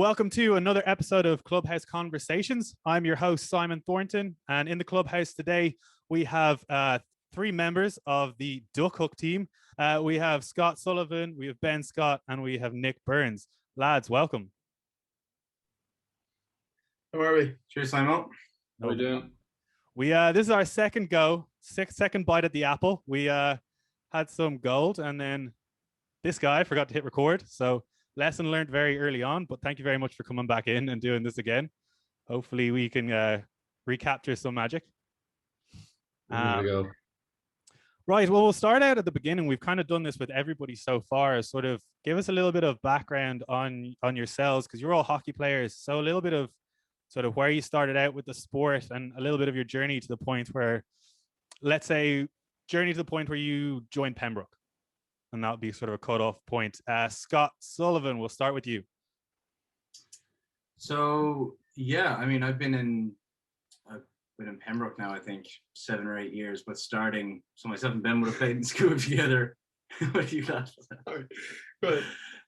welcome to another episode of Clubhouse Conversations. I'm your host, Simon Thornton, and in the clubhouse today, we have three members of the Duck Hook team. We have Scott Sullivan, we have Ben Scott, and we have Nick Burns. Lads, welcome. How are we? Cheers, Simon. How are we doing? This is our second go, second bite at the apple. We had some gold, and then this guy forgot to hit record, so lesson learned very early on, but thank you very much for coming back in and doing this again. Hopefully we can recapture some magic. There we go. Right, well, we'll start out at the beginning. We've kind of done this with everybody so far. Sort of give us a little bit of background on yourselves, because you're all hockey players. So a little bit of sort of where you started out with the sport and a little bit of your journey to the point where, let's say, journey to the point where you joined Pembroke. And that'll be sort of a cutoff point. Scott Sullivan, we'll start with you. So yeah, I mean, I've been in Pembroke now, I think 7 or 8 years. But starting, so myself and Ben would have played in school together. What do you laugh at? Go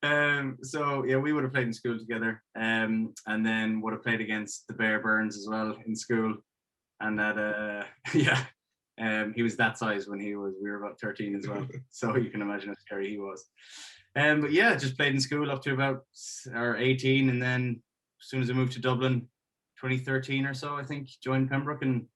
ahead. So yeah, we would have played in school together, and then would have played against the Bear Burns as well in school. And that yeah. He was that size when we were about 13 as well. So you can imagine how scary he was. But yeah, just played in school up to about 18. And then as soon as I moved to Dublin, 2013 or so, I think, joined Pembroke. And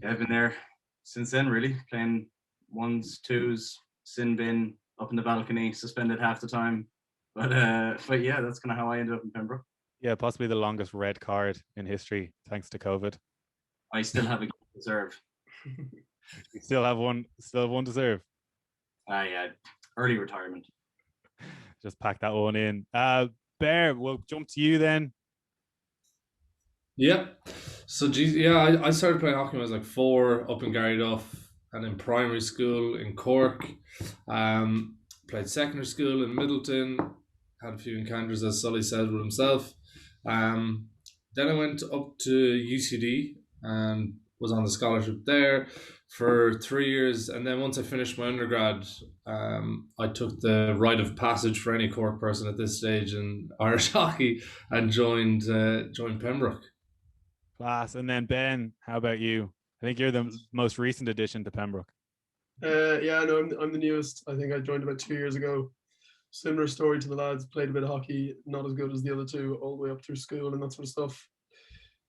yeah, I've been there since then, really, playing ones, twos, sin bin, up in the balcony, suspended half the time. But yeah, that's kind of how I ended up in Pembroke. Yeah, possibly the longest red card in history, thanks to COVID. I still have a reserve. You still have one to serve. Yeah, early retirement. Just pack that one in. Bear, we'll jump to you then. Yeah. So I started playing hockey when I was like 4 up in Garryduff, and in primary school in Cork. Played secondary school in Middleton, had a few encounters, as Sully said, with himself. Then I went up to UCD and was on the scholarship there for 3 years, and then once I finished my undergrad, I took the rite of passage for any Cork person at this stage in Irish hockey and joined Pembroke. Class. And then Ben, how about you? I think you're the most recent addition to Pembroke. Yeah, no, I'm the newest. I think I joined about 2 years ago. Similar story to the lads. Played a bit of hockey, not as good as the other two, all the way up through school and that sort of stuff.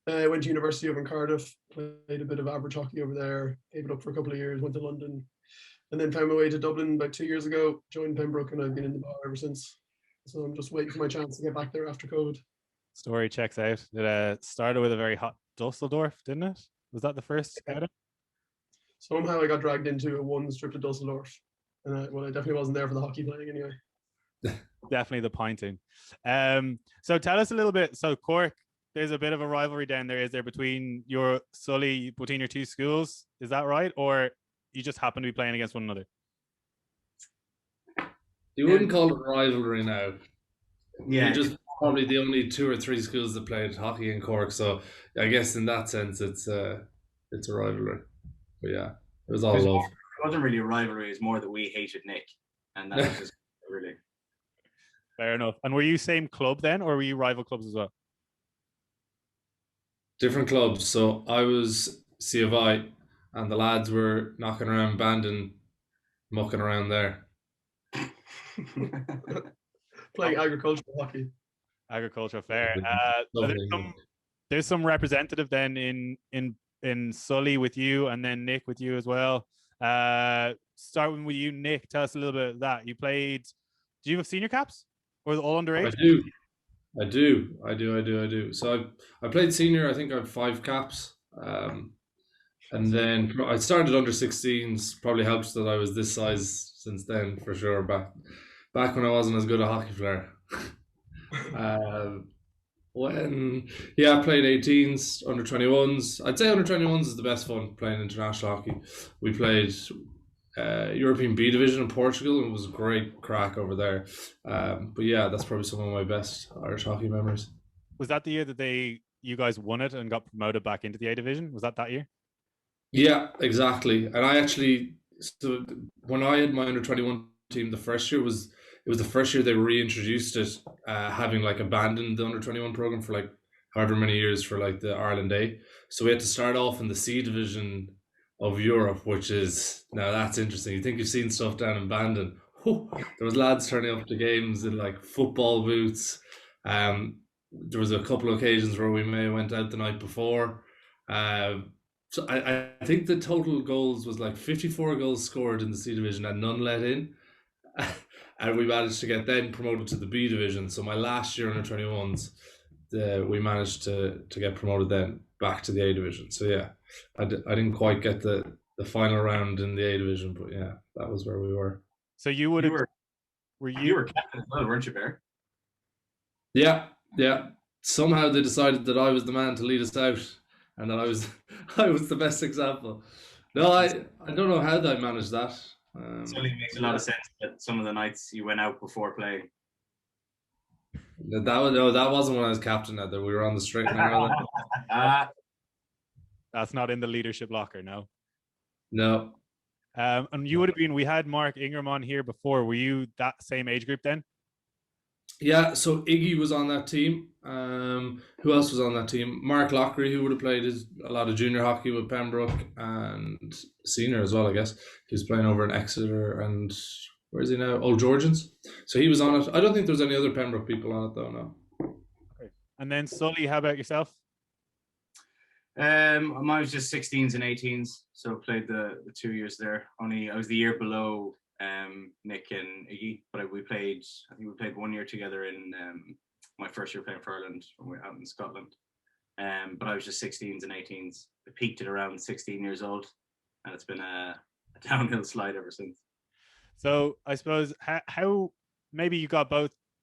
I went to university over in Cardiff, played a bit of average hockey over there, gave it up for a couple of years, went to London, and then found my way to Dublin about 2 years ago, joined Pembroke, and I've been in the bar ever since. So I'm just waiting for my chance to get back there after COVID. Story checks out. It started with a very hot Dusseldorf, didn't it? Was that the first? Yeah. Somehow I got dragged into a ones trip to Dusseldorf. And I definitely wasn't there for the hockey playing anyway. Definitely the pointing. So tell us a little bit. So Cork, there's a bit of a rivalry down there, is there, between your two schools? Is that right? Or you just happen to be playing against one another? You wouldn't call it a rivalry now. Yeah. You're just probably the only 2 or 3 schools that played hockey in Cork. So I guess in that sense, it's a rivalry. But yeah, it was all love. It wasn't really a rivalry. It's more that we hated Nick. And that was just really... Fair enough. And were you same club then, or were you rival clubs as well? Different clubs. So I was C of I, and the lads were knocking around Bandon, mucking around there. Playing agricultural hockey. Agricultural, fair. There's some representative then in Sully with you, and then Nick with you as well. Starting with you, Nick, tell us a little bit of that. You played. Do you have senior caps, or is it all underage? I do. So I played senior. I think I had 5 caps. And then I started under 16s. Probably helps that I was this size since then, for sure. Back when I wasn't as good a hockey player. I played 18s, under 21s. I'd say under 21s is the best fun playing international hockey. We played European B division in Portugal, and it was a great crack over there. But yeah, that's probably some of my best Irish hockey memories. Was that the year that you guys won it and got promoted back into the A division? Was that year? Yeah, exactly. And I actually, so when I had my under 21 team, the first year it was the first year they reintroduced it, having like abandoned the under-21 program for like however many years for like the Ireland A. So we had to start off in the C division of Europe, which is, now that's interesting. You think you've seen stuff down in Bandon. There was lads turning up to games in like football boots. There was a couple of occasions where we may have went out the night before. So I think the total goals was like 54 goals scored in the C division and none let in. And we managed to get then promoted to the B division. So my last year under 21s, we managed to get promoted then back to the A division. So yeah, I didn't quite get the final round in the A division, but yeah, that was where we were. So you would have, you were captain as well, weren't you, Bear? Yeah. Somehow they decided that I was the man to lead us out, and that I was the best example. No, I don't know how they managed that. So it makes a lot of sense that some of the nights you went out before playing. That wasn't when I was captain. That we were on the straight and narrow. That's not in the leadership locker, no. No. And you would have been. We had Mark Ingram on here before. Were you that same age group then? Yeah. So Iggy was on that team. Who else was on that team? Mark Lockery, who would have played a lot of junior hockey with Pembroke, and senior as well, I guess. He was playing over in Exeter, and where is he now? Old Georgians. So he was on it. I don't think there's any other Pembroke people on it though. No. Okay. And then Sully, how about yourself? Mine was just 16s and 18s, so played the 2 years there. Only I was the year below Nick and Iggy, but I think we played 1 year together in my first year playing for Ireland when we were out in Scotland. But I was just 16s and 18s. I peaked at around 16 years old, and it's been a downhill slide ever since. So I suppose how maybe you got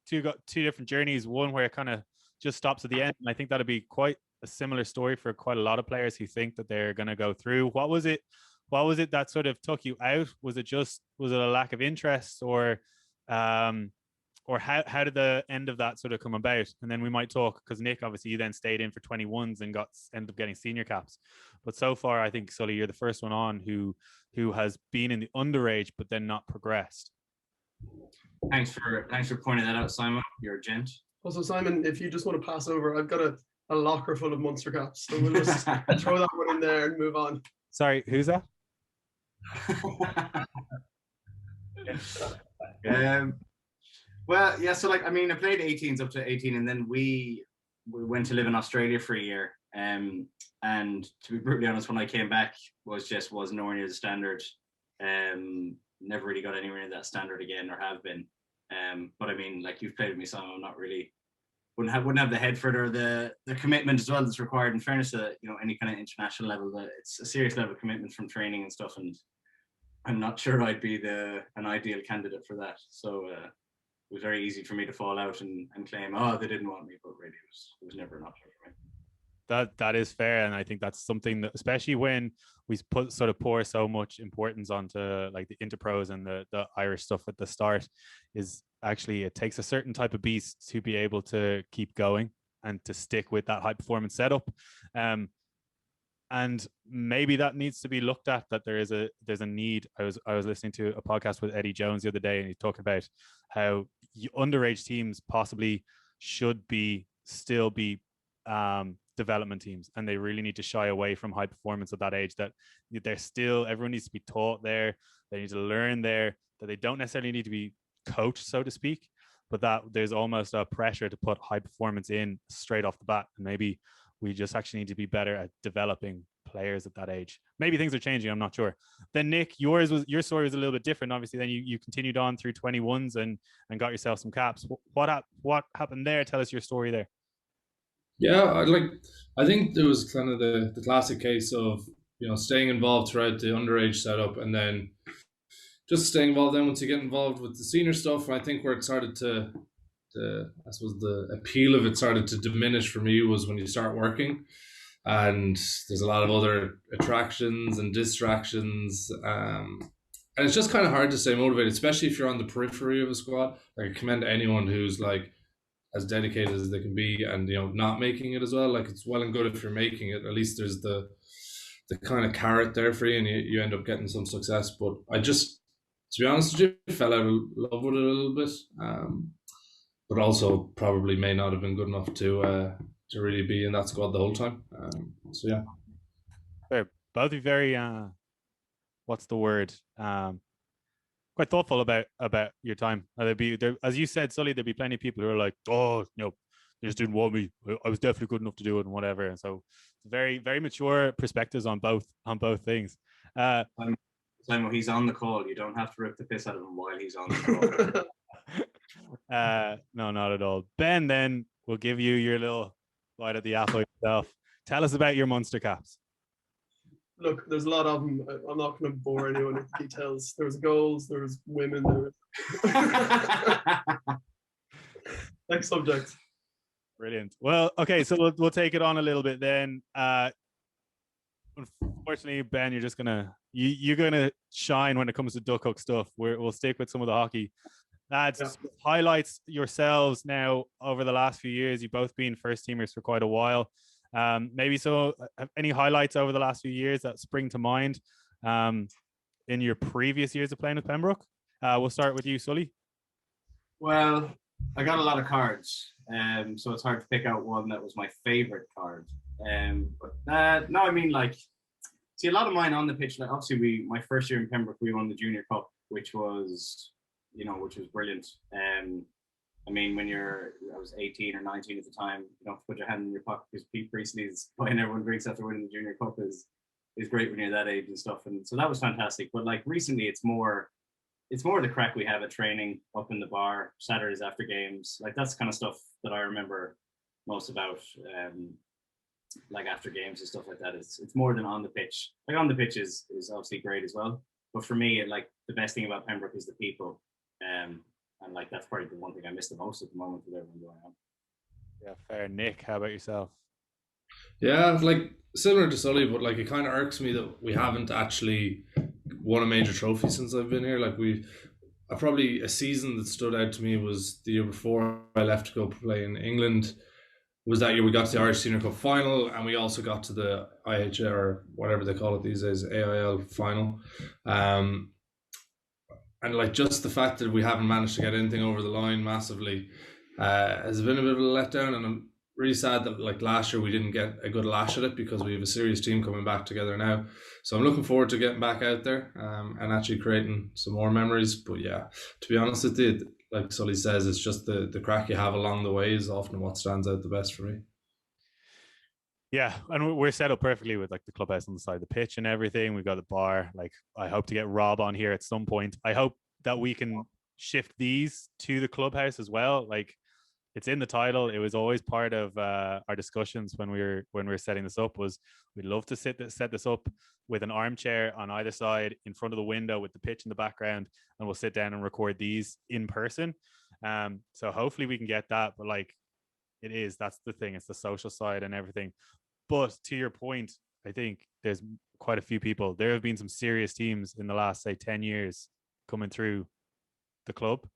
two different journeys. One where it kind of just stops at the end, and I think that'd be quite a similar story for quite a lot of players who think that they're going to go through. What was it that sort of took you out? Was it a lack of interest, or how did the end of that sort of come about? And then we might talk, because Nick, obviously you then stayed in for 21s and ended up getting senior caps. But so far, I think, Sully, you're the first one on who has been in the underage but then not progressed. Thanks for pointing that out, Simon. You're a gent. Also, Simon, if you just want to pass over, I've got a locker full of Munster caps, so we'll just throw that one in there and move on. Sorry, who's that? Well, yeah. So I played 18s up to 18, and then we went to live in Australia for a year. And to be brutally honest, when I came back, was nowhere near the standard. Never really got anywhere near that standard again, or have been. But you've played with me, Simon. I'm not really. Wouldn't have the head for it, or the commitment as well that's required. In fairness to any kind of international level, that it's a serious level of commitment from training and stuff, and I'm not sure I'd be an ideal candidate for that. So it was very easy for me to fall out and claim, they didn't want me, but really it was never an option for me. That is fair, and I think that's something that, especially when we pour so much importance onto like the interpros and the Irish stuff at the start, is actually it takes a certain type of beast to be able to keep going and to stick with that high performance setup. And maybe that needs to be looked at, that there's a need. I was listening to a podcast with Eddie Jones the other day, and he talked about how underage teams possibly should still be development teams, and they really need to shy away from high performance at that age. That everyone needs to be taught there, they need to learn there, that they don't necessarily need to be coached, so to speak, but that there's almost a pressure to put high performance in straight off the bat. And maybe we just actually need to be better at developing players at that age. Maybe things are changing, I'm not sure. Then Nick, your story was a little bit different. Obviously, then you continued on through 21s and got yourself some caps. What happened there? Tell us your story there. Yeah, I think there was kind of the classic case of staying involved throughout the underage setup, and then just staying involved. Then once you get involved with the senior stuff, I think where it started I suppose the appeal of it started to diminish for me was when you start working, and there's a lot of other attractions and distractions, and it's just kind of hard to stay motivated, especially if you're on the periphery of a squad. I commend anyone who's as dedicated as they can be, and not making it as well. It's well and good if you're making it. At least there's the kind of carrot there for you, and you end up getting some success. But to be honest with you, fell out of love with it a little bit, but also probably may not have been good enough to really be in that squad the whole time. So yeah, They're both very what's the word? Quite thoughtful about your time. There'd be there, as you said, Sully. There'd be plenty of people who are like, "Oh, they just didn't want me. I was definitely good enough to do it, and whatever." And so, very, very mature perspectives on both things. Simon, he's on the call. You don't have to rip the piss out of him while he's on the call. No, not at all. Ben, then we'll give you your little bite of the apple yourself. Tell us about your Munster caps. Look, there's a lot of them. I'm not going to bore anyone with details. There was goals, there was women, there was... Next subject. Brilliant. Well, okay, so we'll take it on a little bit then. Unfortunately, Ben, you're gonna shine when it comes to duck hook stuff. We'll stick with some of the hockey. Lads, highlights yourselves now over the last few years. You've both been first teamers for quite a while. Maybe so. Any highlights over the last few years that spring to mind in your previous years of playing with Pembroke? We'll start with you, Sully. Well, I got a lot of cards, so it's hard to pick out one that was my favorite card. But no, I mean, like, see, a lot of mine on the pitch. Like, obviously, my first year in Pembroke, we won the Junior Cup, which was brilliant. I mean, I was 18 or 19 at the time, you don't have to put your hand in your pocket because Pete Priestley's buying everyone drinks after winning the Junior Cup is great when you're that age and stuff. And so that was fantastic. But like recently, it's more the crack we have at training up in the bar, Saturdays after games. Like that's the kind of stuff that I remember most about, like after games and stuff like that. It's more than on the pitch. Like on the pitch is obviously great as well. But for me, like the best thing about Pembroke is the people. And like that's probably the one thing I miss the most at the moment with everyone going on. Yeah, fair. Nick, how about yourself? Yeah, like similar to Sully, but like it kind of irks me that we haven't actually won a major trophy since I've been here. Like probably a season that stood out to me was the year before I left to go play in England. Was that year we got to the Irish Senior Cup final, and we also got to the IHL or whatever they call it these days, AIL final. And like just the fact that we haven't managed to get anything over the line massively has been a bit of a letdown, and I'm really sad that like last year we didn't get a good lash at it because we have a serious team coming back together now. So I'm looking forward to getting back out there and actually creating some more memories. But yeah, to be honest with you, like Sully says, it's just the crack you have along the way is often what stands out the best for me. Yeah, and we're set up perfectly with like the clubhouse on the side of the pitch and everything. We've got the bar. Like I hope to get Rob on here at some point. I hope that we can shift these to the clubhouse as well. Like it's in the title. It was always part of our discussions when we were setting this up. Was we'd love to set this up with an armchair on either side in front of the window with the pitch in the background, and we'll sit down and record these in person. So hopefully we can get that. But like that's the thing. It's the social side and everything. But to your point, I think there's quite a few people. There have been some serious teams in the last, say, 10 years coming through the club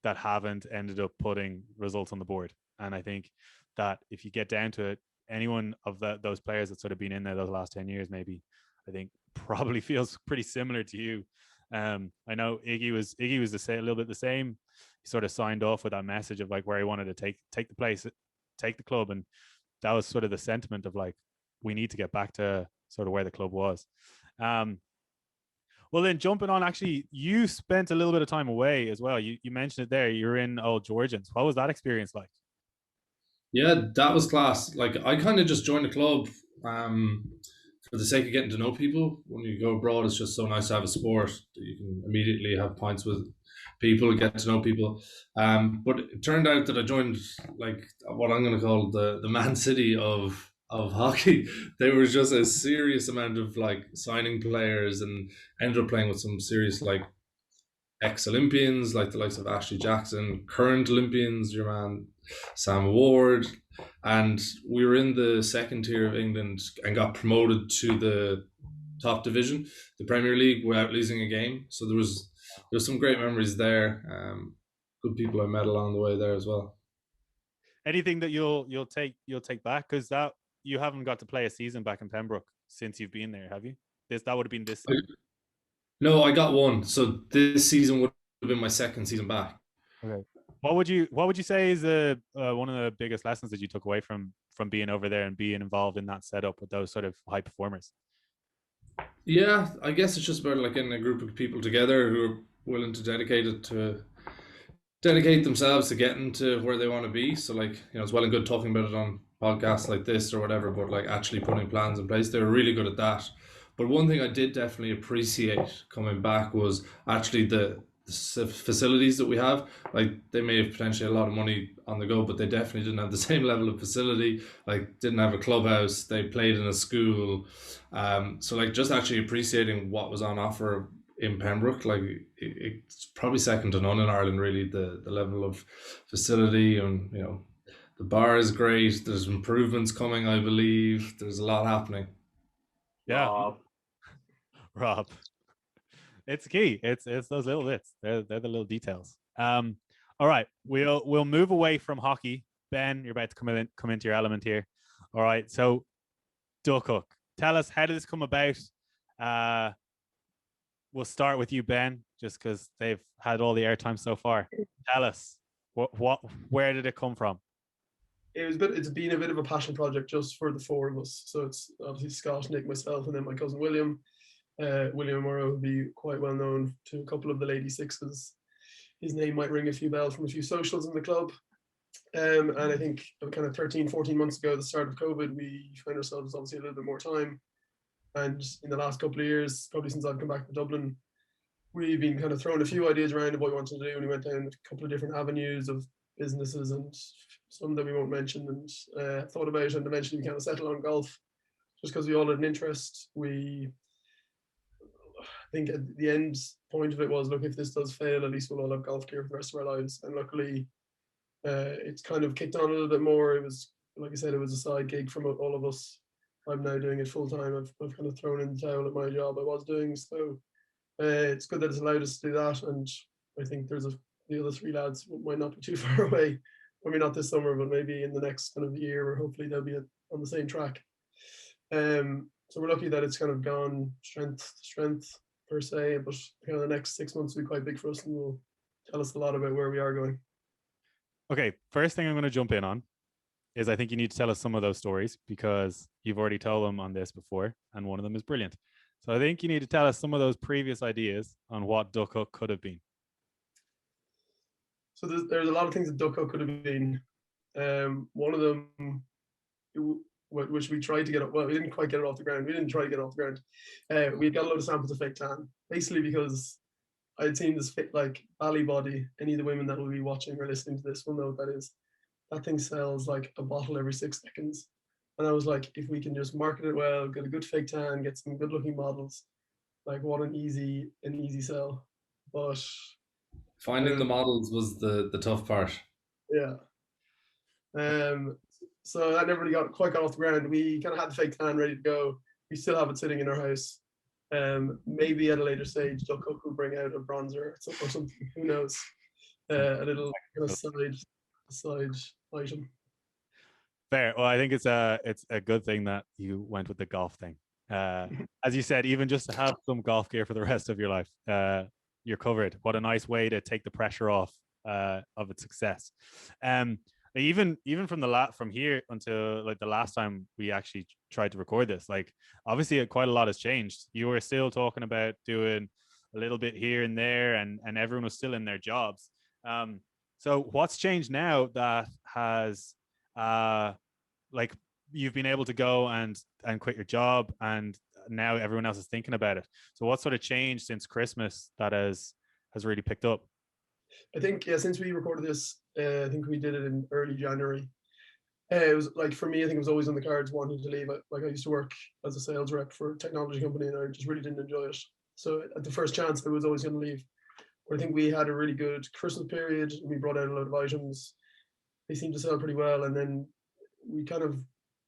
that haven't ended up putting results on the board. And I think that if you get down to it, anyone of those players that's sort of been in there those last 10 years, maybe, I think probably feels pretty similar to you. I know Iggy was a little bit the same. He sort of signed off with that message of like where he wanted to take the place, take the club, and that was sort of the sentiment of like we need to get back to sort of where the club was. Well, then jumping on, actually, you spent a little bit of time away as well. You mentioned it there. You're in Old Georgians. What was that experience like? Yeah, that was class. Like I kind of just joined the club for the sake of getting to know people. When you go abroad, it's just so nice to have a sport that you can immediately have pints with people, get to know people. But it turned out that I joined like what I'm going to call the Man City of hockey. There was just a serious amount of like signing players, and ended up playing with some serious like ex-Olympians like the likes of Ashley Jackson, current Olympians, your man Sam Ward, and we were in the second tier of England and got promoted to the top division, the Premier League, without losing a game. So there was some great memories there. Good people I met along the way there as well. Anything that you'll take back, because that you haven't got to play a season back in Pembroke since you've been there, have you? That would have been this season. No, I got one. So this season would have been my second season back. Okay. What would you say is the one of the biggest lessons that you took away from being over there and being involved in that setup with those sort of high performers? Yeah, I guess it's just about like getting a group of people together who are willing to dedicate themselves to getting to where they want to be. So like, it's well and good talking about it on podcasts like this or whatever, but like actually putting plans in place, they were really good at that. But one thing I did definitely appreciate coming back was actually the facilities that we have. Like they may have potentially a lot of money on the go, but they definitely didn't have the same level of facility. Like didn't have a clubhouse. They played in a school. So like just actually appreciating what was on offer in Pembroke, like it's probably second to none in Ireland. Really, the level of facility, and the bar is great. There's improvements coming, I believe. There's a lot happening. Yeah, Rob. Rob. It's key. It's those little bits. They're the little details. All right, we'll move away from hockey. Ben, you're about to come into your element here. All right, so Duck Hook. Tell us, how did this come about? We'll start with you, Ben, just because they've had all the airtime so far. Tell us, where did it come from? It's been a bit of a passion project just for the four of us. So it's obviously Scott, Nick, myself, and then my cousin William. William Morrow would be quite well known to a couple of the Lady Sixes. His name might ring a few bells from a few socials in the club. And I think kind of 13, 14 months ago, the start of COVID, we found ourselves obviously a little bit more time. And in the last couple of years, probably since I've come back to Dublin, we've been kind of throwing a few ideas around of what we wanted to do. And we went down a couple of different avenues of businesses and some that we won't mention, and thought about, and eventually we kind of settled on golf just because we all had an interest. I think at the end point of it was, look, if this does fail, at least we'll all have golf gear for the rest of our lives. And luckily, it's kind of kicked on a little bit more. It was, like I said, it was a side gig from all of us. I'm now doing it full time. I've kind of thrown in the towel at my job I was doing. So it's good that it's allowed us to do that. And I think the other three lads might not be too far away. Maybe not this summer, but maybe in the next kind of year, where hopefully they'll be on the same track. So we're lucky that it's kind of gone strength to strength per se, but kind of the next 6 months will be quite big for us and will tell us a lot about where we are going. Okay, first thing I'm going to jump in on is I think you need to tell us some of those stories because you've already told them on this before, and one of them is brilliant. So I think you need to tell us some of those previous ideas on what Duck Hook could have been. So there's a lot of things that Duck Hook could have been. One of them, which we tried to get up. Well, we didn't quite get it off the ground. We didn't try to get it off the ground. We got a load of samples of fake tan, basically because I'd seen this fit like Bally Body. Any of the women that will be watching or listening to this will know what that is. That thing sells like a bottle every 6 seconds. And I was like, if we can just market it well, get a good fake tan, get some good looking models, like what an easy sell. But Finding the models was the tough part. yeah. So that never really got off the ground. We kind of had the fake tan ready to go. We still have it sitting in our house. Maybe at a later stage, Duck Hook will bring out a bronzer or something. Who knows? A little kind of side item. Fair. Well, I think it's a good thing that you went with the golf thing. As you said, even just to have some golf gear for the rest of your life, you're covered. What a nice way to take the pressure off of its success. Even from here until like the last time we actually tried to record this, like obviously quite a lot has changed. You were still talking about doing a little bit here and there, and everyone was still in their jobs. So what's changed now that has like you've been able to go and quit your job, and now everyone else is thinking about it? So what sort of changed since Christmas that has really picked up? I think, yeah, since we recorded this, I think we did it in early January. It was like, for me, I think it was always on the cards wanting to leave. Like I used to work as a sales rep for a technology company, and I just really didn't enjoy it. So at the first chance, I was always going to leave. But I think we had a really good Christmas period, and we brought out a lot of items. They seemed to sell pretty well, and then we kind of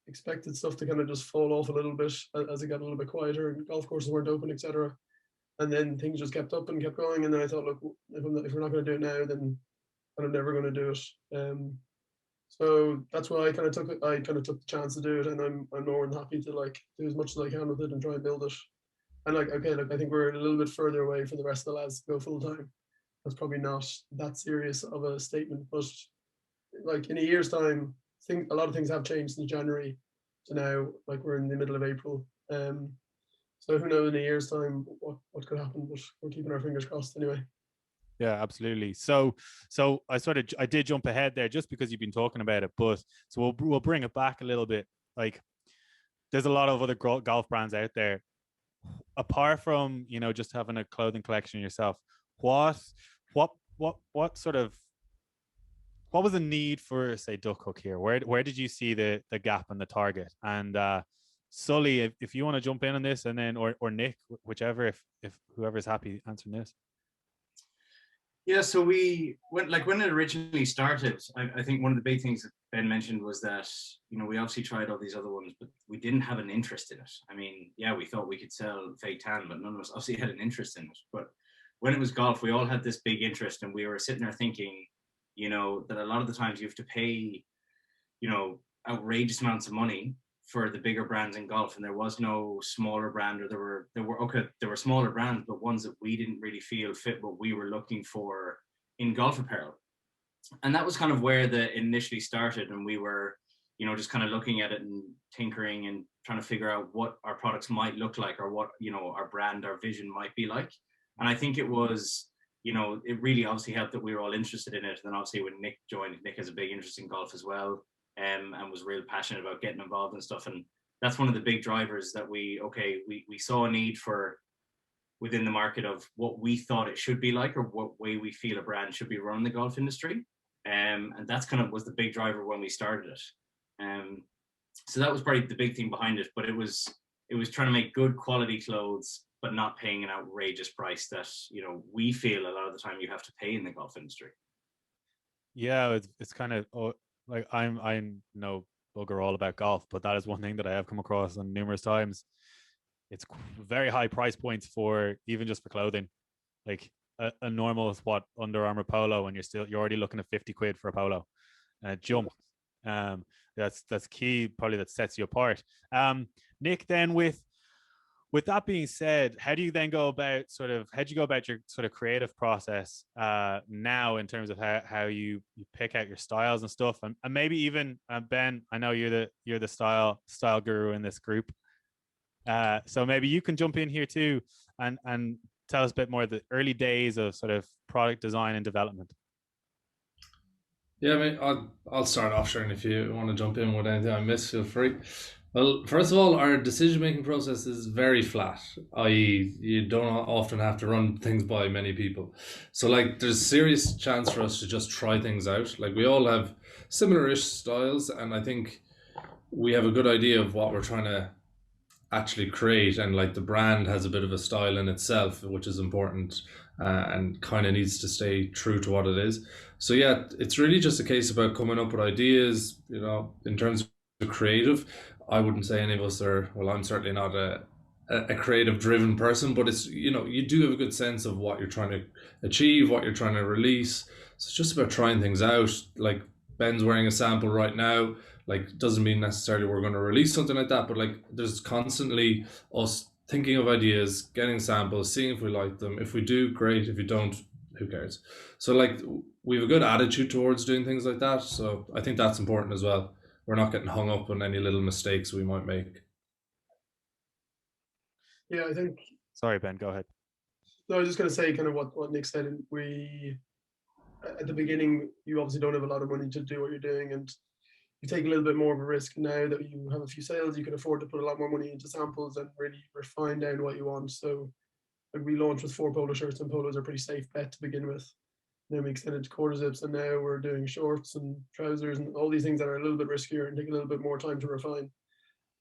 expected stuff to kind of just fall off a little bit as it got a little bit quieter and golf courses weren't open, etc. And then things just kept up and kept going. And then I thought, look, if we're not going to do it now, then I'm never going to do it. So that's why I kind of took the chance to do it, and I'm more than happy to like do as much as I can with it and try and build it. And like, okay, look, I think we're a little bit further away from the rest of the lads to go full time. That's probably not that serious of a statement, but like in a year's time, a lot of things have changed since January to now. Like we're in the middle of April. So who knows in a year's time what could happen, but we're keeping our fingers crossed anyway. Yeah, absolutely. So I did jump ahead there just because you've been talking about it, but so we'll bring it back a little bit. Like there's a lot of other golf brands out there. Apart from, you know, just having a clothing collection yourself, what sort of what was the need for, say, Duck Hook here? Where did you see the gap and the target? And Sully, if you want to jump in on this, and then or Nick, whichever, if whoever's happy answering this. Yeah, so when it originally started, I think one of the big things that Ben mentioned was that, you know, we obviously tried all these other ones, but we didn't have an interest in it. I mean, yeah, we thought we could sell fake tan, but none of us obviously had an interest in it. But when it was golf, we all had this big interest, and we were sitting there thinking, you know, that a lot of the times you have to pay, you know, outrageous amounts of money for the bigger brands in golf, and there was no smaller brand, or there were smaller brands, but ones that we didn't really feel fit what we were looking for in golf apparel. And that was kind of where the initially started, and we were, you know, just kind of looking at it and tinkering and trying to figure out what our products might look like, or what, you know, our brand, our vision might be like. And I think it was, you know, it really obviously helped that we were all interested in it. And then obviously when Nick joined, Nick has a big interest in golf as well, and was real passionate about getting involved and stuff. And that's one of the big drivers that we saw a need for within the market of what we thought it should be like, or what way we feel a brand should be run in the golf industry. And that's kind of was the big driver when we started it. So that was probably the big thing behind it. But it was trying to make good quality clothes, but not paying an outrageous price that, you know, we feel a lot of the time you have to pay in the golf industry. Yeah, it's kind of like I'm no bugger all about golf, but that is one thing that I have come across on numerous times. It's very high price points for even just for clothing, like a normal Under Armour polo, and you're already looking at 50 quid for a polo, and it jumps. That's key, probably, that sets you apart. Nick, then with that being said, how do you then go about your sort of creative process now, in terms of how you pick out your styles and stuff, and maybe even Ben, I know you're the style guru in this group, so maybe you can jump in here too and tell us a bit more of the early days of sort of product design and development. Yeah, I mean, I'll start off, Sharon. If you want to jump in with anything I miss, feel free. Well, first of all, our decision-making process is very flat, i.e. you don't often have to run things by many people. So, like, there's serious chance for us to just try things out. Like, we all have similar-ish styles, and I think we have a good idea of what we're trying to actually create, and like the brand has a bit of a style in itself, which is important, and kind of needs to stay true to what it is. So yeah, it's really just a case about coming up with ideas, you know, in terms of creative. I wouldn't say any of us are, well, I'm certainly not a creative driven person, but it's, you know, you do have a good sense of what you're trying to achieve, what you're trying to release. So it's just about trying things out. Like Ben's wearing a sample right now. Like, doesn't mean necessarily we're going to release something like that, but like there's constantly us thinking of ideas, getting samples, seeing if we like them. If we do, great. If you don't, who cares? So like we have a good attitude towards doing things like that. So I think that's important as well. We're not getting hung up on any little mistakes we might make. Yeah, I think. Sorry, Ben, go ahead. No, I was just going to say kind of what Nick said. And we, at the beginning, you obviously don't have a lot of money to do what you're doing, and you take a little bit more of a risk. Now that you have a few sales, you can afford to put a lot more money into samples and really refine down what you want. So like we launched with 4 polo shirts, and polos are pretty safe bet to begin with. Then we extended to quarter zips, and now we're doing shorts and trousers and all these things that are a little bit riskier and take a little bit more time to refine.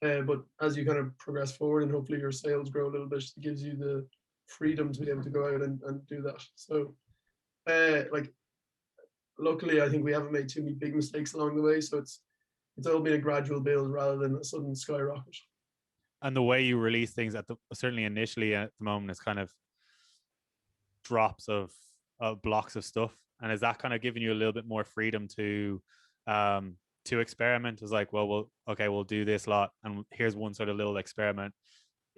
But as you kind of progress forward and hopefully your sales grow a little bit, it gives you the freedom to be able to go out and do that. So like luckily, I think we haven't made too many big mistakes along the way. So it's all been a gradual build rather than a sudden skyrocket. And the way you release things certainly initially at the moment is kind of drops of blocks of stuff. And is that kind of giving you a little bit more freedom to experiment? It's like, we'll do this lot, and here's one sort of little experiment.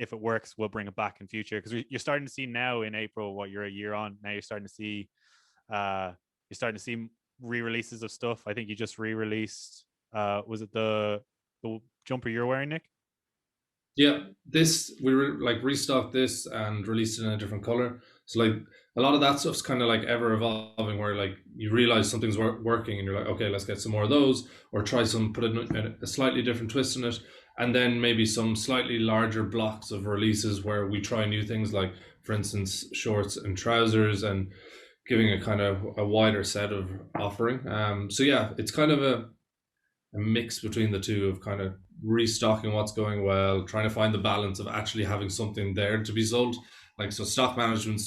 if it works, we'll bring it back in future. Because you're starting to see now in April, what you're a year on now, you're starting to see re-releases of stuff. I think you just re-released was it the jumper you're wearing, Nick? Yeah, this we like restocked this and released it in a different color. So like a lot of that stuff's kind of like ever evolving, where like you realize something's working and you're like, okay, let's get some more of those, or try put a slightly different twist in it, and then maybe some slightly larger blocks of releases where we try new things, like for instance shorts and trousers, and giving a kind of a wider set of offering. So yeah, it's kind of a mix between the two of kind of restocking what's going well, trying to find the balance of actually having something there to be sold. Like, so stock management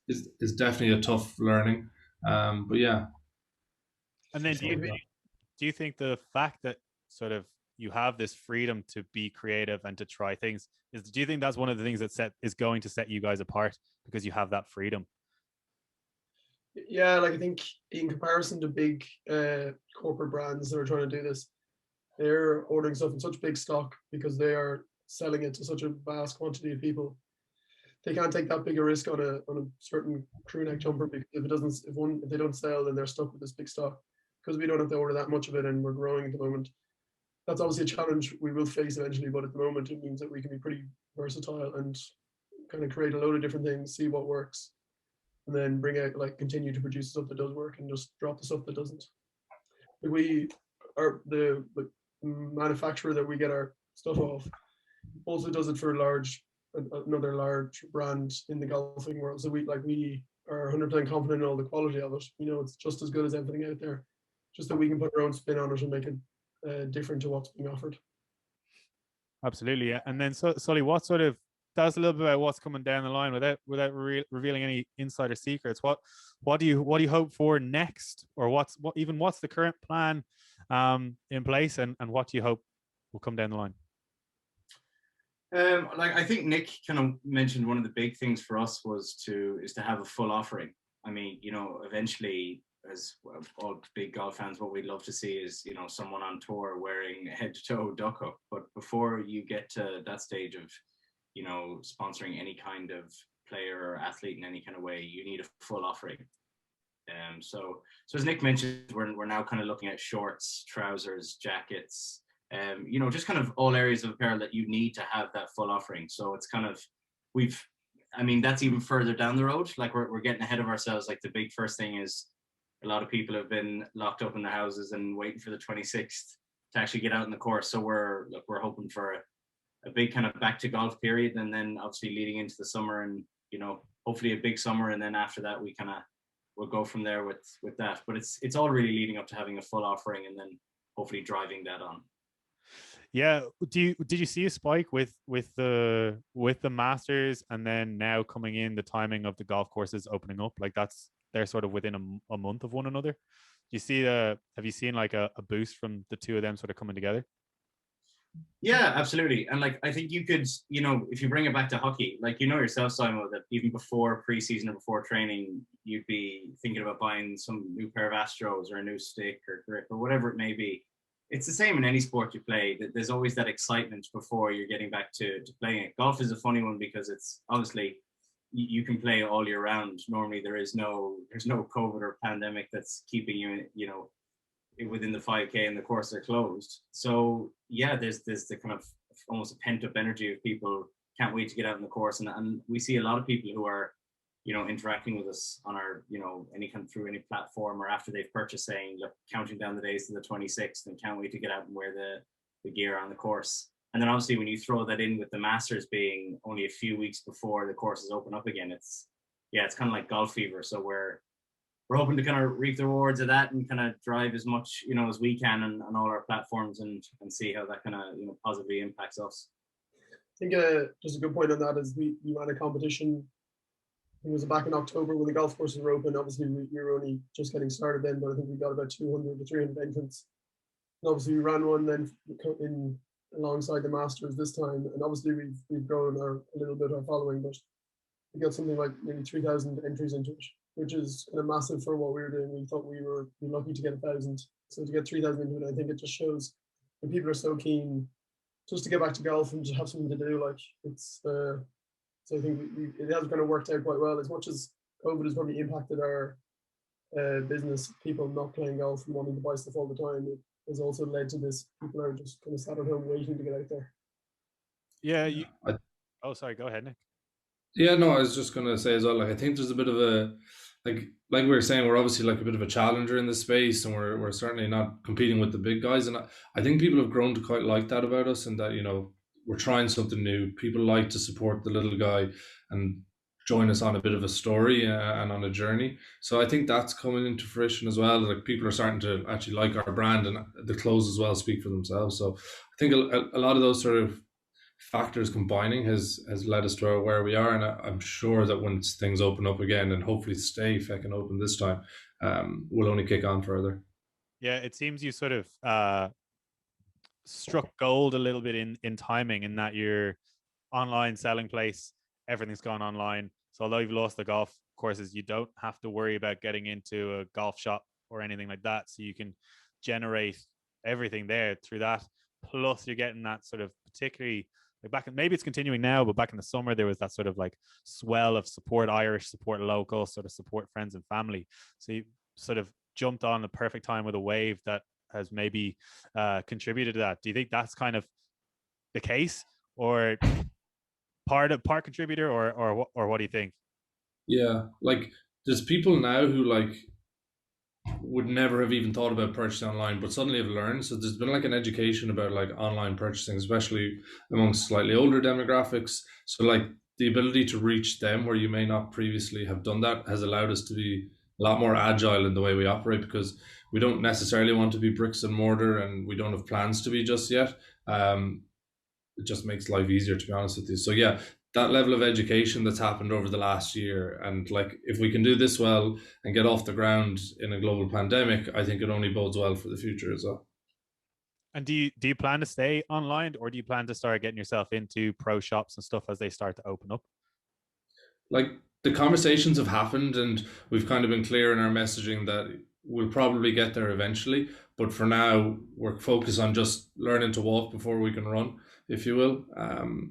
is definitely a tough learning. But yeah. And then do you think the fact that sort of you have this freedom to be creative and to try things do you think that's one of the things that is going to set you guys apart, because you have that freedom? Yeah, like I think in comparison to big corporate brands that are trying to do this, they're ordering stuff in such big stock because they are selling it to such a vast quantity of people. They can't take that big a risk on a certain crew neck jumper, because if they don't sell, then they're stuck with this big stock, because we don't have to order that much of it and we're growing at the moment. That's obviously a challenge we will face eventually, but at the moment it means that we can be pretty versatile and kind of create a load of different things, see what works, and then bring out, like, continue to produce stuff that does work and just drop the stuff that doesn't. Like, we are the manufacturer that we get our stuff off also does it for another large brand in the golfing world. So we are 100% confident in all the quality of it. You know, it's just as good as everything out there, just that we can put our own spin on it and make it different to what's being offered. Absolutely, yeah. And then, Sully, what sort of tell us a little bit about what's coming down the line without revealing any insider secrets. What do you hope for next, or what's the current plan in place, and what do you hope will come down the line? Like, I think Nick kind of mentioned one of the big things for us is to have a full offering. I mean, you know, eventually, as all big golf fans, what we'd love to see is, you know, someone on tour wearing head to toe duck hook. But before you get to that stage of, you know, sponsoring any kind of player or athlete in any kind of way, you need a full offering. So as Nick mentioned, we're now kind of looking at shorts, trousers, jackets, you know, just kind of all areas of apparel that you need to have that full offering. So it's kind of, that's even further down the road. Like, we're getting ahead of ourselves. Like, the big first thing is, a lot of people have been locked up in their houses and waiting for the 26th to actually get out in the course. So we're hoping for a big kind of back to golf period, and then obviously leading into the summer, and, you know, hopefully a big summer, and then after that we'll go from there with that. But it's all really leading up to having a full offering, and then hopefully driving that on. Yeah. Did you see a spike with the Masters, and then now coming in the timing of the golf courses opening up? Like, they're sort of within a month of one another. Have you seen like a boost from the two of them sort of coming together? Yeah, absolutely. And like, I think you could, you know, if you bring it back to hockey, like, you know yourself, Simon, that even before preseason or before training, you'd be thinking about buying some new pair of Astros or a new stick or grip or whatever it may be. It's the same in any sport you play. There's always that excitement before you're getting back to playing it. Golf is a funny one because it's obviously, you can play all year round. Normally there's no COVID or pandemic that's keeping you, you know, within the 5K, and the courses are closed. So yeah, there's the kind of almost a pent up energy of people can't wait to get out in the course, and we see a lot of people who are, you know, interacting with us on our, you know, through any platform or after they've purchased, saying, look, counting down the days to the 26th and can't wait to get out and wear the gear on the course. And then obviously when you throw that in with the Masters being only a few weeks before the courses open up again, it's kind of like golf fever. So we're hoping to kind of reap the rewards of that and kind of drive as much, you know, as we can on all our platforms, and see how that kind of, you know, positively impacts us. I think just a good point on that is we ran a competition. It was back in October when the golf courses were open. Obviously, we were only just getting started then, but I think we got about 200 to 300 entrants. And obviously, we ran one then in alongside the Masters this time, and obviously we've grown a little bit our following, but we got something like maybe 3,000 entries into it, which is kind of massive for what we were doing. We thought we were lucky to get 1,000. So to get 3,000 into it, I think it just shows that people are so keen just to get back to golf and just have something to do. Like it's so I think it has kind of worked out quite well. As much as COVID has probably impacted our business, people not playing golf and wanting to buy stuff all the time, it has also led to this. People are just kind of sat at home waiting to get out there. Yeah. Oh, sorry. Go ahead, Nick. Yeah, no, I was just gonna say as well. Like, I think there's a bit of a like we were saying, we're obviously like a bit of a challenger in this space, and we're certainly not competing with the big guys. And I think people have grown to quite like that about us, and that we're trying something new. People like to support the little guy and join us on a bit of a story and on a journey. So I think that's coming into fruition as well. Like people are starting to actually like our brand, and the clothes as well speak for themselves. So I think a lot of those sort of factors combining has led us to where we are, and I'm sure that once things open up again, and hopefully stay fucking open this time, we'll only kick on further. Yeah, it seems you sort of struck gold a little bit in timing, in that your online selling place, everything's gone online. So although you've lost the golf courses, you don't have to worry about getting into a golf shop or anything like that. So you can generate everything there through that. Plus you're getting that sort of, particularly like back in, maybe it's continuing now, but back in the summer there was that sort of like swell of support Irish, support local, sort of support friends and family. So you sort of jumped on the perfect time with a wave that has maybe contributed to that. Do you think that's kind of the case, or part contributor, or what do you think? Yeah, like there's people now who like would never have even thought about purchasing online, but suddenly have learned. So there's been like an education about like online purchasing, especially amongst slightly older demographics. So like the ability to reach them where you may not previously have done that has allowed us to be a lot more agile in the way we operate, because we don't necessarily want to be bricks and mortar, and we don't have plans to be just yet. It just makes life easier, to be honest with you. So yeah, that level of education that's happened over the last year, and like if we can do this well and get off the ground in a global pandemic, I think it only bodes well for the future as well. And do you plan to stay online, or do you plan to start getting yourself into pro shops and stuff as they start to open up? Like the conversations have happened, and we've kind of been clear in our messaging that we'll probably get there eventually, but for now we're focused on just learning to walk before we can run, if you will,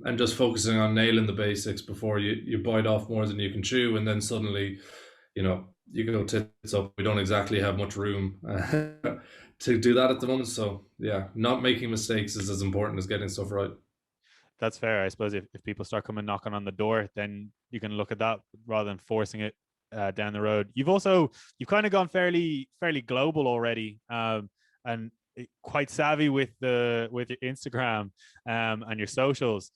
and just focusing on nailing the basics before you bite off more than you can chew, and then suddenly you go tits up. We don't exactly have much room to do that at the moment. So yeah, not making mistakes is as important as getting stuff right. That's fair. I suppose if people start coming knocking on the door, then you can look at that rather than forcing it down the road. You've kind of gone fairly global already, and quite savvy with your Instagram and your socials.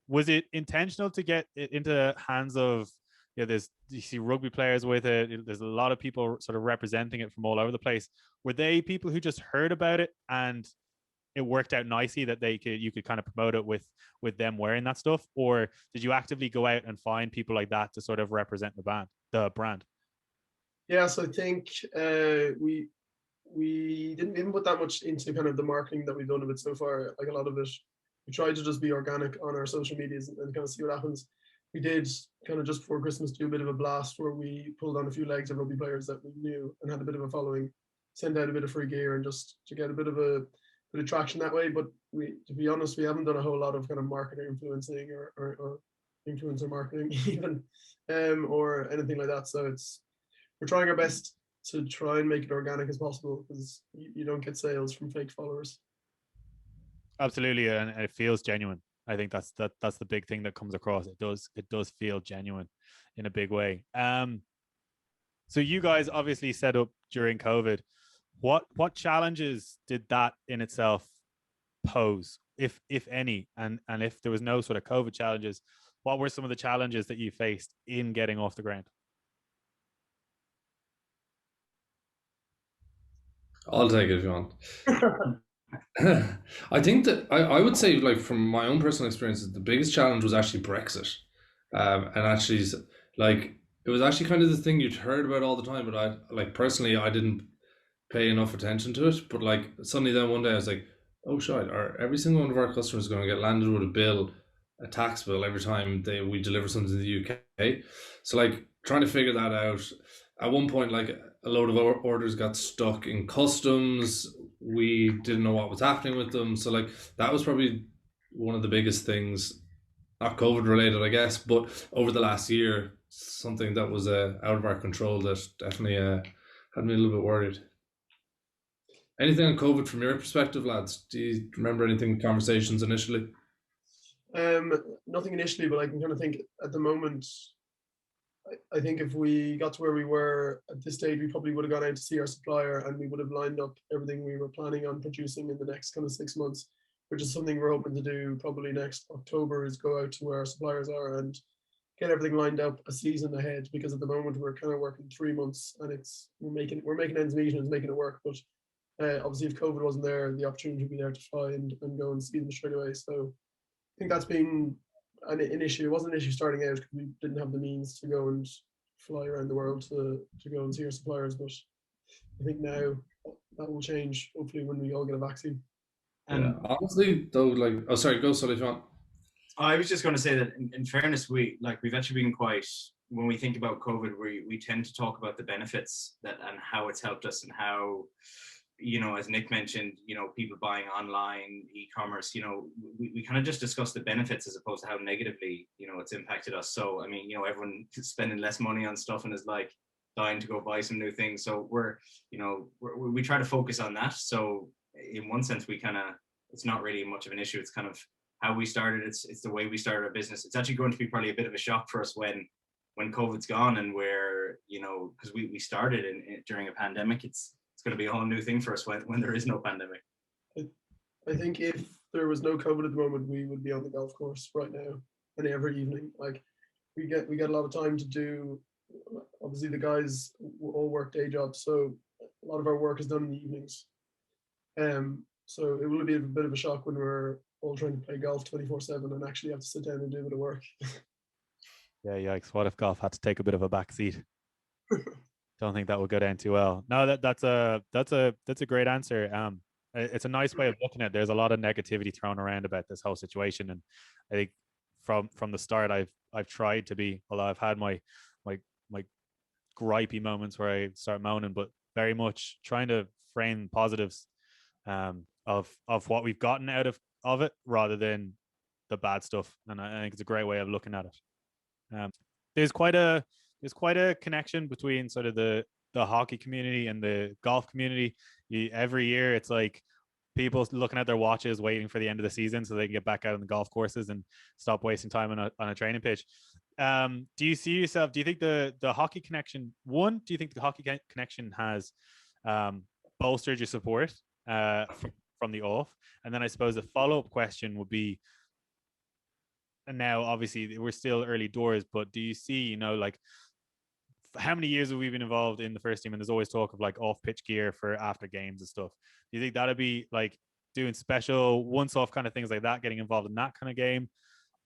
Was it intentional to get it into the hands of, you see rugby players with it. There's a lot of people sort of representing it from all over the place. Were they people who just heard about it and it worked out nicely that you could kind of promote it with them wearing that stuff, or did you actively go out and find people like that to sort of represent the brand? Yeah, so I think we didn't put that much into kind of the marketing that we've done of it so far. Like a lot of it, we tried to just be organic on our social medias and kind of see what happens. We did kind of just before Christmas do a bit of a blast where we pulled on a few legs of rugby players that we knew and had a bit of a following, send out a bit of free gear and just to get a bit of traction that way. But to be honest, we haven't done a whole lot of kind of marketing influencing or influencer marketing even, or anything like that. So we're trying our best to try and make it organic as possible, because you don't get sales from fake followers. Absolutely, and it feels genuine. I think that's the big thing that comes across. It does feel genuine in a big way. So you guys obviously set up during COVID. What challenges did that in itself pose, if any? And if there was no sort of COVID challenges, what were some of the challenges that you faced in getting off the ground? I'll take it if you want. I think that I would say, like, from my own personal experiences, the biggest challenge was actually Brexit. And actually, like, it was actually kind of the thing you'd heard about all the time, but personally, I didn't pay enough attention to it. But like, suddenly then one day I was like, oh shit, every single one of our customers going to get landed with a tax bill every time we deliver something to the UK. So like, trying to figure that out. At one point, like, a load of orders got stuck in customs. We didn't know what was happening with them. So like, that was probably one of the biggest things, not COVID related, I guess, but over the last year, something that was out of our control that definitely had me a little bit worried. Anything on COVID from your perspective, lads? Do you remember anything, conversations initially? Nothing initially, but I can kind of think at the moment. I think if we got to where we were at this stage, we probably would have gone out to see our supplier and we would have lined up everything we were planning on producing in the next kind of 6 months, which is something we're hoping to do probably next October, is go out to where our suppliers are and get everything lined up a season ahead, because at the moment we're kind of working 3 months and we're making ends meet and it's making it work. But obviously if COVID wasn't there, the opportunity would be there to fly and go and see them straight away. So I think that's been an issue. It wasn't an issue starting out because we didn't have the means to go and fly around the world to go and see our suppliers. But I think now that will change, hopefully, when we all get a vaccine. Yeah, honestly, though, like, oh, sorry, go, Sully, John. I was just going to say that in fairness, we've actually been quite, when we think about COVID, we tend to talk about the benefits and how it's helped us, and how, as Nick mentioned, people buying online, e-commerce, we kind of just discuss the benefits as opposed to how negatively, it's impacted us. So, I mean, everyone is spending less money on stuff and is like dying to go buy some new things. So we try to focus on that. So in one sense, it's not really much of an issue. It's kind of how we started. It's the way we started our business. It's actually going to be probably a bit of a shock for us when COVID's gone, and because we started during a pandemic. It's going to be a whole new thing for us when there is no pandemic. I think if there was no COVID at the moment, we would be on the golf course right now and every evening. Like we get a lot of time to do. Obviously, the guys all work day jobs, so a lot of our work is done in the evenings. So it will be a bit of a shock when we're all trying to play golf 24/7 and actually have to sit down and do a bit of work. Yeah, yikes! What if golf had to take a bit of a back seat? Don't think that would go down too well. No, that's a great answer. It's a nice way of looking at it. There's a lot of negativity thrown around about this whole situation, and I think from the start, I've tried to be, although I've had my gripey moments where I start moaning, but very much trying to frame positives of what we've gotten out of it rather than the bad stuff. And I think it's a great way of looking at it. There's quite a connection between sort of the hockey community and the golf community. Every year it's like people looking at their watches waiting for the end of the season so they can get back out on the golf courses and stop wasting time on a training pitch. Do you see yourself, do you think the hockey connection, do you think the hockey connection has bolstered your support from the off? And then I suppose the follow-up question would be, and now obviously we're still early doors, but do you see, like, how many years have we been involved in the first team, and there's always talk of like off-pitch gear for after games and stuff. Do you think that'd be like doing special once-off kind of things like that, getting involved in that kind of game?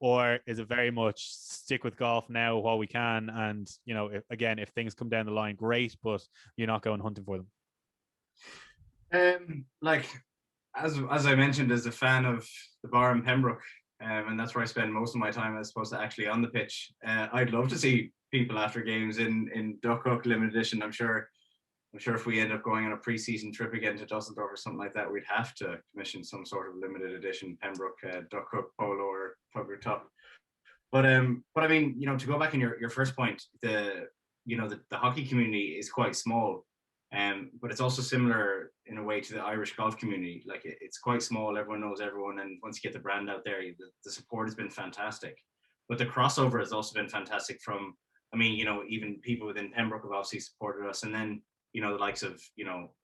Or is it very much stick with golf now while we can? And, if things come down the line, great, but you're not going hunting for them. Like, as I mentioned, as a fan of the bar in Pembroke, and that's where I spend most of my time as opposed to actually on the pitch. I'd love to see people after games in Duck Hook limited edition. I'm sure if we end up going on a pre-season trip again to Dusseldorf or something like that, we'd have to commission some sort of limited edition Pembroke Duck Hook polo or Pembroke top. But I mean, to go back in your first point, the hockey community is quite small, but it's also similar in a way to the Irish golf community. Like it's quite small, everyone knows everyone, and once you get the brand out there, the support has been fantastic. But the crossover has also been fantastic from, even people within Pembroke have obviously supported us, and then the likes of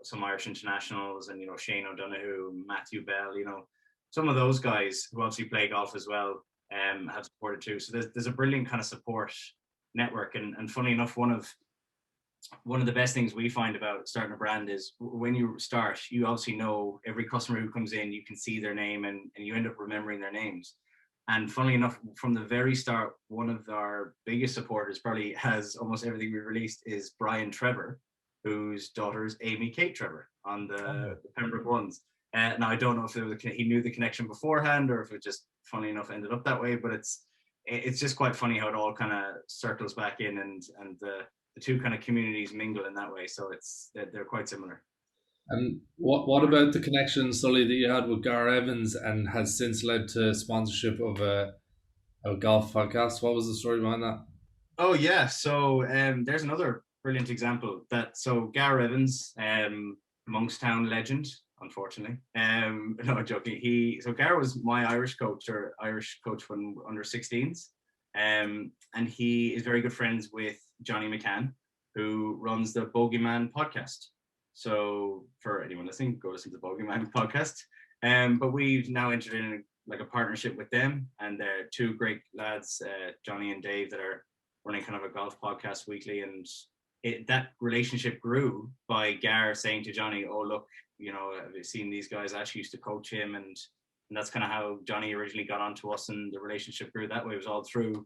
some Irish internationals and Shane O'Donoghue, Matthew Bell, some of those guys who obviously play golf as well have supported too. So there's a brilliant kind of support network, and funny enough, one of the best things we find about starting a brand is when you start, you obviously know every customer who comes in, you can see their name and you end up remembering their names. And funnily enough, from the very start, one of our biggest supporters probably has almost everything we released is Brian Trevor, whose daughter is Amy Kate Trevor on the Pembroke ones. Now, I don't know if he knew the connection beforehand or if it just, funnily enough, ended up that way, but it's just quite funny how it all kind of circles back in and the two kind of communities mingle in that way. So they're quite similar. And what about the connection, Sully, that you had with Gar Evans and has since led to sponsorship of a golf podcast? What was the story behind that? Oh yeah, so there's another brilliant example that so Gar Evans, Monkstown legend, unfortunately. No joking. Gar was my Irish coach when under 16s. And he is very good friends with Johnny McCann, who runs the Bogeyman podcast. So for anyone listening, go listen to the Bogeyman podcast. But we've now entered in like a partnership with them, and they're two great lads, Johnny and Dave, that are running kind of a golf podcast weekly. And that relationship grew by Gar saying to Johnny, "Oh look, you know, I've seen these guys. I actually used to coach him," and that's kind of how Johnny originally got onto us, and the relationship grew that way. It was all through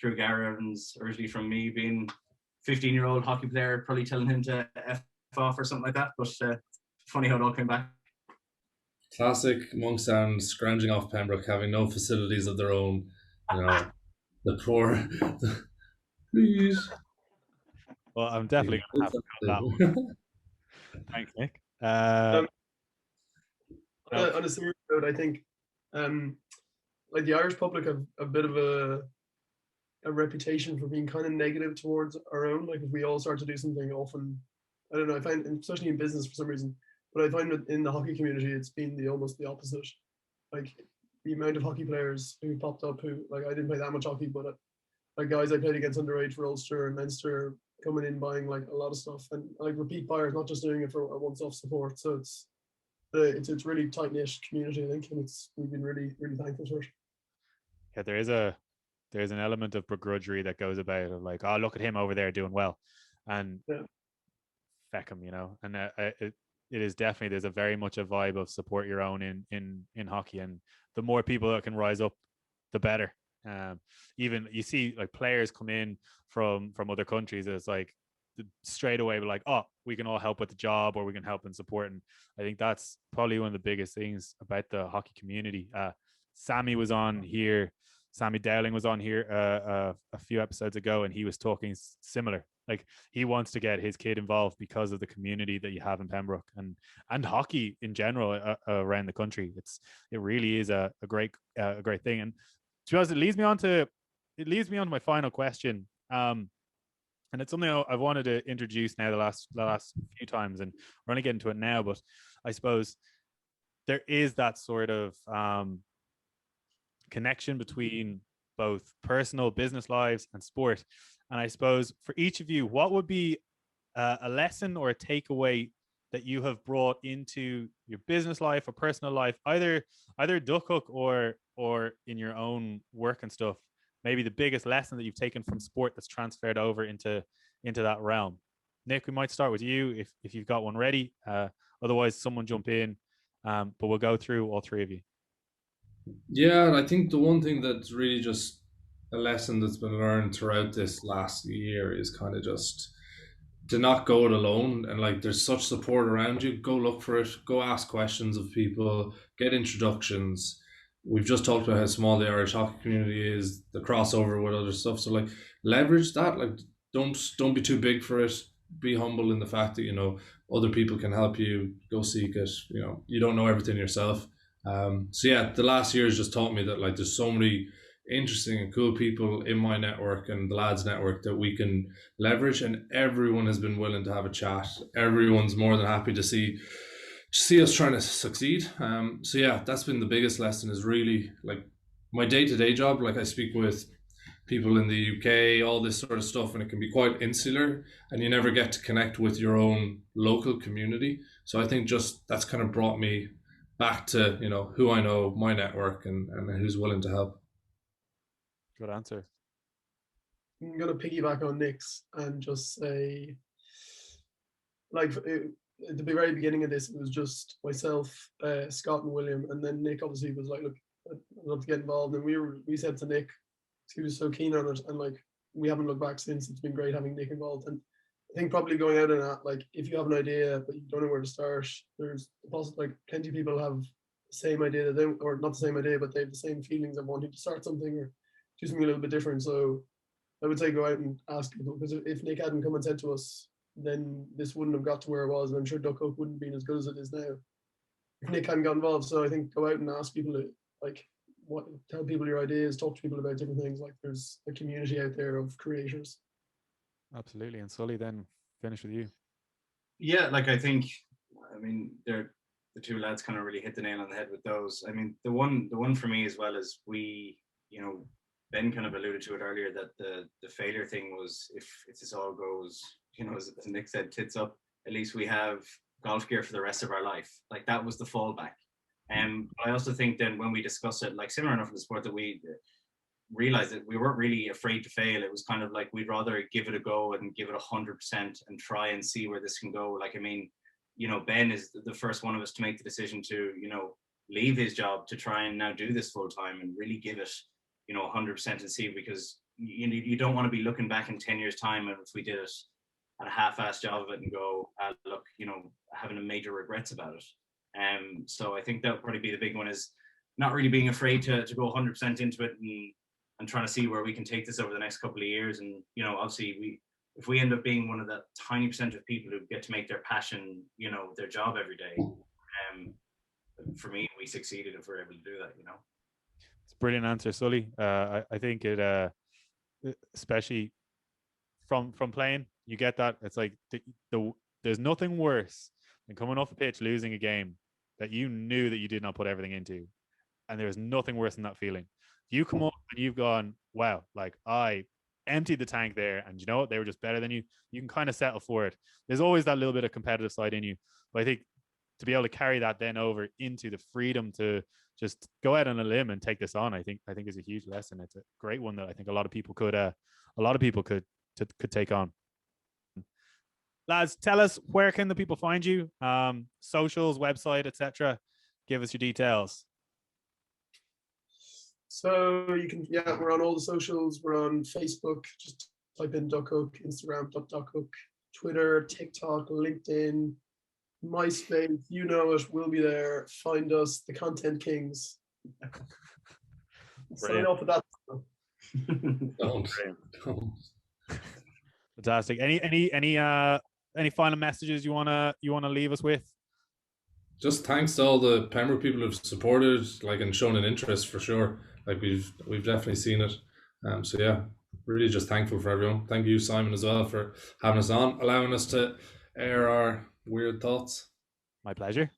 Gar Evans, originally from me being 15-year-old hockey player, probably telling him to F off or something like that. But funny how it all came back. Classic Monkstown scrounging off Pembroke, having no facilities of their own. You know, the poor. Please. Well, I'm definitely going to have to cut that one. Thanks, Nick. On a serious note, I think like the Irish public have a bit of a reputation for being kind of negative towards our own. Like if we all start to do something, often, I don't know, I find, especially in business for some reason, but I find that in the hockey community, it's been almost the opposite. Like the amount of hockey players who popped up who, like, I didn't play that much hockey, but like guys I played against underage for Ulster and Leinster coming in buying like a lot of stuff, and like repeat buyers, not just doing it for a once-off support. So it's really tight-knit community, I think, and we've been really, really thankful for it. Yeah, there's an element of begrudgery that goes about of like, oh, look at him over there doing well, and feck him, you know. And it is definitely, there's a very much a vibe of support your own in hockey, and the more people that can rise up, the better. Even you see like players come in from other countries, it's like straight away we're like, oh, we can all help with the job, or we can help and support. And I think that's probably one of the biggest things about the hockey community. Sammy Dowling was on here a few episodes ago, and he was talking similar. Like he wants to get his kid involved because of the community that you have in Pembroke and hockey in general around the country. It really is a great thing. And to be honest, it leads me on to my final question. And it's something I've wanted to introduce now the last few times, and we're only getting to it now. But I suppose there is that sort of connection between both personal business lives and sport. And I suppose for each of you, what would be a lesson or a takeaway that you have brought into your business life or personal life, either Duck Hook or in your own work and stuff? Maybe the biggest lesson that you've taken from sport that's transferred over into that realm. Nick, we might start with you if you've got one ready. Otherwise, someone jump in, but we'll go through all three of you. Yeah, and I think the one thing that's really just a lesson that's been learned throughout this last year is kind of just to not go it alone. And like there's such support around you, go look for it, go ask questions of people, get introductions. We've just talked about how small the Irish hockey community is, the crossover with other stuff. So like leverage that. Like don't be too big for it. Be humble in the fact that, you know, other people can help you. Go seek it. You know, you don't know everything yourself. So yeah, the last year has just taught me that like there's so many interesting and cool people in my network and the lads network that we can leverage, and everyone has been willing to have a chat. Everyone's more than happy to see us trying to succeed. So yeah, that's been the biggest lesson, is really like my day-to-day job. Like I speak with people in the UK, all this sort of stuff, and it can be quite insular and you never get to connect with your own local community. So I think just that's kind of brought me back to, you know, who I know, my network, and who's willing to help. Good answer. I'm going to piggyback on Nick's and just say, like, at the very beginning of this, it was just myself, Scott and William, and then Nick obviously was like, look, I'd love to get involved. And we said to Nick, he was so keen on it, and like, we haven't looked back since. It's been great having Nick involved. And I think probably going out on that, like, if you have an idea but you don't know where to start, there's like plenty of people have the same idea that they, or not the same idea, but they have the same feelings of wanting to start something or do something a little bit different. So I would say go out and ask people, because if Nick hadn't come and said to us, then this wouldn't have got to where it was, and I'm sure Duck Hook wouldn't be as good as it is now if Nick hadn't got involved. So I think go out and ask people to tell people your ideas, talk to people about different things. Like there's a community out there of creators. Absolutely. And Sully, then finish with you. Yeah, I mean, the two lads kind of really hit the nail on the head with those. I mean, the one for me as well is Ben kind of alluded to it earlier, that the failure thing was, if this all goes, as Nick said, tits up, at least we have golf gear for the rest of our life. Like that was the fallback. I also think then when we discuss it, like similar enough in the sport, that we realized that we weren't really afraid to fail. It was kind of like we'd rather give it a go and give it 100% and try and see where this can go. Like, I mean, Ben is the first one of us to make the decision to, leave his job to try and now do this full time and really give it, 100% and see, because you don't want to be looking back in 10 years time if we did it at a half-assed job of it and go, look, having major regrets about it. So I think that would probably be the big one, is not really being afraid to go 100% into it and trying to see where we can take this over the next couple of years. And, obviously if we end up being one of that tiny percent of people who get to make their passion, their job every day, for me, we succeeded if we're able to do that, It's a brilliant answer, Sully. I think it, especially from playing, you get that. It's like there's nothing worse than coming off a pitch, losing a game that you knew that you did not put everything into. And there's nothing worse than that feeling. You come up and you've gone, wow, like I emptied the tank there, and what, they were just better than you. You can kind of settle for it. There's always that little bit of competitive side in you. But I think to be able to carry that then over into the freedom to just go out on a limb and take this on, I think is a huge lesson. It's a great one that I think a lot of people could take on. Lads, tell us, where can the people find you? Socials, website, etc. Give us your details. So you can, we're on all the socials. We're on Facebook. Just type in Duck Hook, Instagram, Duck Hook, Twitter, TikTok, LinkedIn, MySpace. You know it. We'll be there. Find us, the Content Kings. Sign up with that. Don't. Fantastic. Any final messages you wanna leave us with? Just thanks to all the Pembroke people who've supported, and shown an interest for sure. We've definitely seen it. So yeah, really just thankful for everyone. Thank you, Simon, as well, for having us on, allowing us to air our weird thoughts. My pleasure.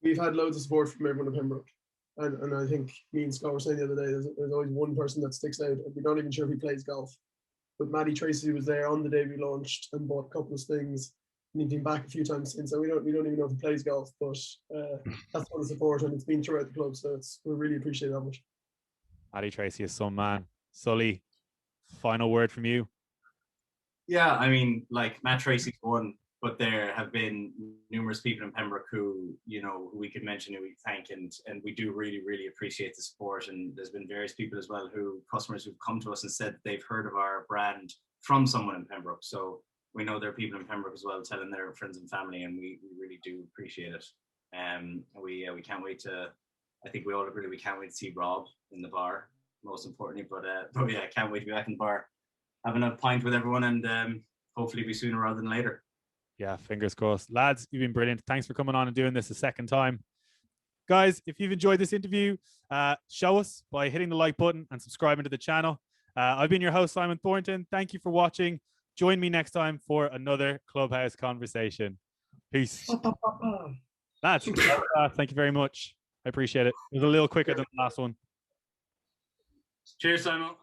We've had loads of support from everyone in Pembroke. And I think me and Scott were saying the other day, there's always one person that sticks out, and we're not even sure if he plays golf. But Matty Tracy was there on the day we launched and bought a couple of things. And he's been back a few times since, so we don't even know if he plays golf, but that's all the support, and it's been throughout the club, so we really appreciate that much. Matty Tracy is some man. Sully, final word from you. Yeah, I mean, Matt Tracy's one, but there have been numerous people in Pembroke who who we could mention, who we thank, and we do really, really appreciate the support. And there's been various people as well, customers who've come to us and said they've heard of our brand from someone in Pembroke. So we know there are people in Pembroke as well telling their friends and family, and we really do appreciate it. We can't wait to, I think we all agree, we can't wait to see Rob in the bar, most importantly. But yeah, can't wait to be back in the bar, having a pint with everyone, and hopefully be sooner rather than later. Yeah, fingers crossed. Lads, you've been brilliant. Thanks for coming on and doing this a second time. Guys, if you've enjoyed this interview, show us by hitting the like button and subscribing to the channel. I've been your host, Simon Thornton. Thank you for watching. Join me next time for another Clubhouse conversation. Peace. Lads, thank you very much. I appreciate it. It was a little quicker than the last one. Cheers, Simon.